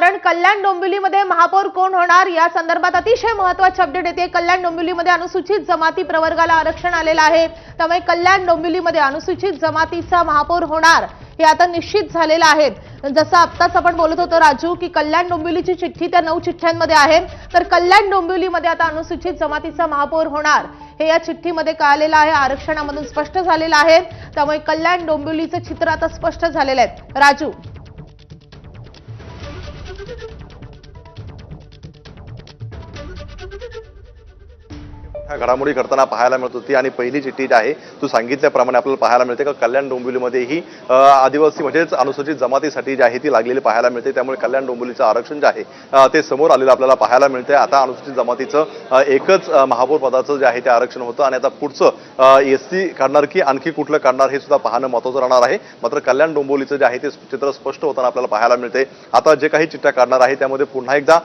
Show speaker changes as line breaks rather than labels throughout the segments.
कारण कल्याण डोंबिवलीमध्ये महापौर कोण होणार या संदर्भात अतिशय महत्त्वाची अपडेट येते। कल्याण डोंबिवलीमध्ये अनुसूचित जमाती प्रवर्गाला आरक्षण आलेलं आहे, त्यामुळे कल्याण डोंबिवलीमध्ये अनुसूचित जमातीचा महापौर होणार हे आता निश्चित झालेलं आहे। जसं आत्ताच आपण बोलत होतो राजू की कल्याण डोंबिवलीची चिठ्ठी त्या 9 चिठ्ठ्यांमध्ये आहे, तर कल्याण डोंबिवलीमध्ये आता अनुसूचित जमातीचा महापौर होणार हे या चिठ्ठीमध्ये कळालेलं आहे, आरक्षणामधून स्पष्ट झालेलं आहे। त्यामुळे कल्याण डोंबिवलीचं चित्र आता स्पष्ट झालेलं आहे। राजू,
घडामोडी करताना पाहायला मिळत होती आणि पहिली चिठ्ठी जी आहे तू सांगितल्याप्रमाणे आपल्याला पाहायला मिळते का कल्याण डोंबिवलीमध्ये ही आदिवासी म्हणजेच अनुसूचित जमातीसाठी जी आहे ती लागलेली पाहायला मिळते। त्यामुळे कल्याण डोंबिवलीचं आरक्षण जे आहे ते समोर आलेलं आपल्याला पाहायला मिळते। आता अनुसूचित जमातीचं एकच महापौर पदाचं जे आहे ते आरक्षण होतं आणि आता पुढचं एससी काढणार की आणखी कुठलं काढणार हे सुद्धा पाहणं महत्त्वाचं राहणार आहे। मात्र कल्याण डोंबिवलीचं जे आहे ते चित्र स्पष्ट होताना आपल्याला पाहायला मिळते। आता जे काही चिठ्ठ्या काढणार आहे त्यामध्ये पुन्हा एकदा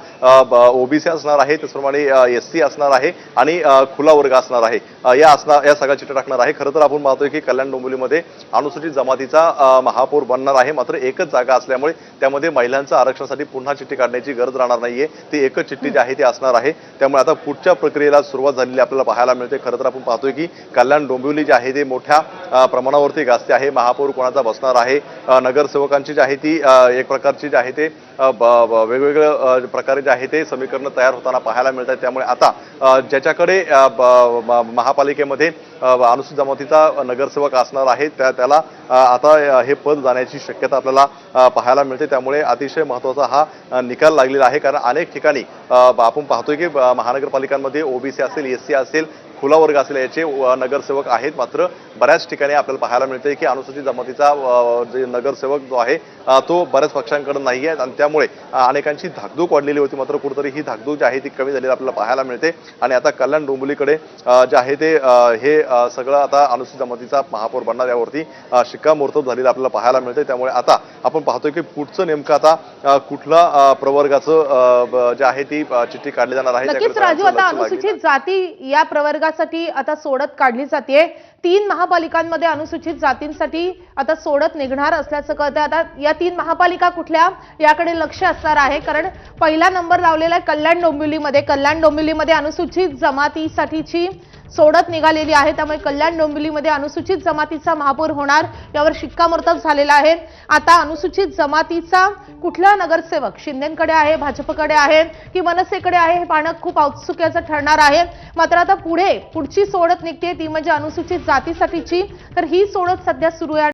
ओबीसी असणार आहे, त्याचप्रमाणे एससी असणार आहे आणि खुला वर्ग असणार आहे, या सगळ्या चिठ्ठ्या टाकणार आहे। खरं तर आपण पाहतोय की कल्याण डोंबिवलीमध्ये अनुसूचित जमातीचा महापौर बनणार आहे, मात्र एकच जागा असल्यामुळे त्यामध्ये महिलांच्या आरक्षणासाठी पुन्हा चिठ्ठी काढण्याची गरज राहणार नाहीये। ती एकच चिठ्ठी जी आहे ती असणार आहे। त्यामुळे आता पुढच्या प्रक्रियेला सुरुवात झालेली आपल्याला पाहायला मिळते। खरं तर आपण पाहतोय की कल्याण डोंबिवली जी आहे ते मोठ्या प्रमाणावरती गाजते आहे। महापौर कोणाचा बसणार आहे, नगरसेवकांची जी आहे ती एक प्रकारची जी आहे ते वेगवेगळ्या प्रकारे जे आहे ते समीकरण तयार होताना पाहायला मिळतात। त्यामुळे आता ज्याच्याकडे महापालिकेमध्ये अनुसूचित जमातीचा नगरसेवक असणार आहे त्याला आता हे पद जाण्याची शक्यता आपल्याला पाहायला मिळते। त्यामुळे अतिशय महत्त्वाचा हा निकाल लागलेला आहे, कारण अनेक ठिकाणी आपण पाहतोय की महानगरपालिकांमध्ये ओबीसी असेल, एससी असेल, खुला वर्ग असेल याचे नगरसेवक आहेत, मात्र बऱ्याच ठिकाणी आपल्याला पाहायला मिळते की अनुसूचित जमातीचा जे नगरसेवक जो आहे तो बऱ्याच पक्षांकडे नाही आहे आणि त्यामुळे अनेकांची धाकधूक वाढलेली होती। मात्र कुठेतरी ही धाकधूक जी आहे ती कमी झालेली आपल्याला पाहायला मिळते आणि आता कल्याण डोंबिवलीकडे जे आहे ते हे सगळं आता अनुसूचित जमातीचा महापौर बनणार यावरती शिक्कामोर्तब झालेलं आपल्याला पाहायला मिळते। त्यामुळे आता आपण पाहतोय की पुढचं नेमकं आता कुठला प्रवर्गाचं जे आहे ती चिठ्ठी काढली जाणार आहे।
नक्कीच राजू, आता अनुसूचित जाती या प्रवर्गासाठी आता सोडत काढली जाते। 3 महापालिकांमध्ये अनुसूचित जातींसाठी आता सोडत निघणार असल्याचं कळतं। आता या 3 महापालिका कुठल्या याकडे लक्ष असणार आहे, कारण पहिला नंबर लावलेला आहे कल्याण डोंबिवलीमध्ये। कल्याण डोंबिवलीमध्ये अनुसूचित जमातीसाठीची सोडत निघालेली आहे, त्यामुळे कल्याण डोंबिवलीमध्ये अनुसूचित जमातीचा महापौर होणार यावर शिक्कामोर्तब झालेला आहे। आता अनुसूचित जमातीचा कुठला नगरसेवक शिंदेकडे आहे, भाजपकडे आहे की मनसेकडे आहे हे पाहणं खूप औत्सुक्याचं ठरणार आहे। मात्र आता पुढची सोडत निघते ती म्हणजे अनुसूचित जातीसाठीची, तर ही सोडत सध्या सुरू आहे।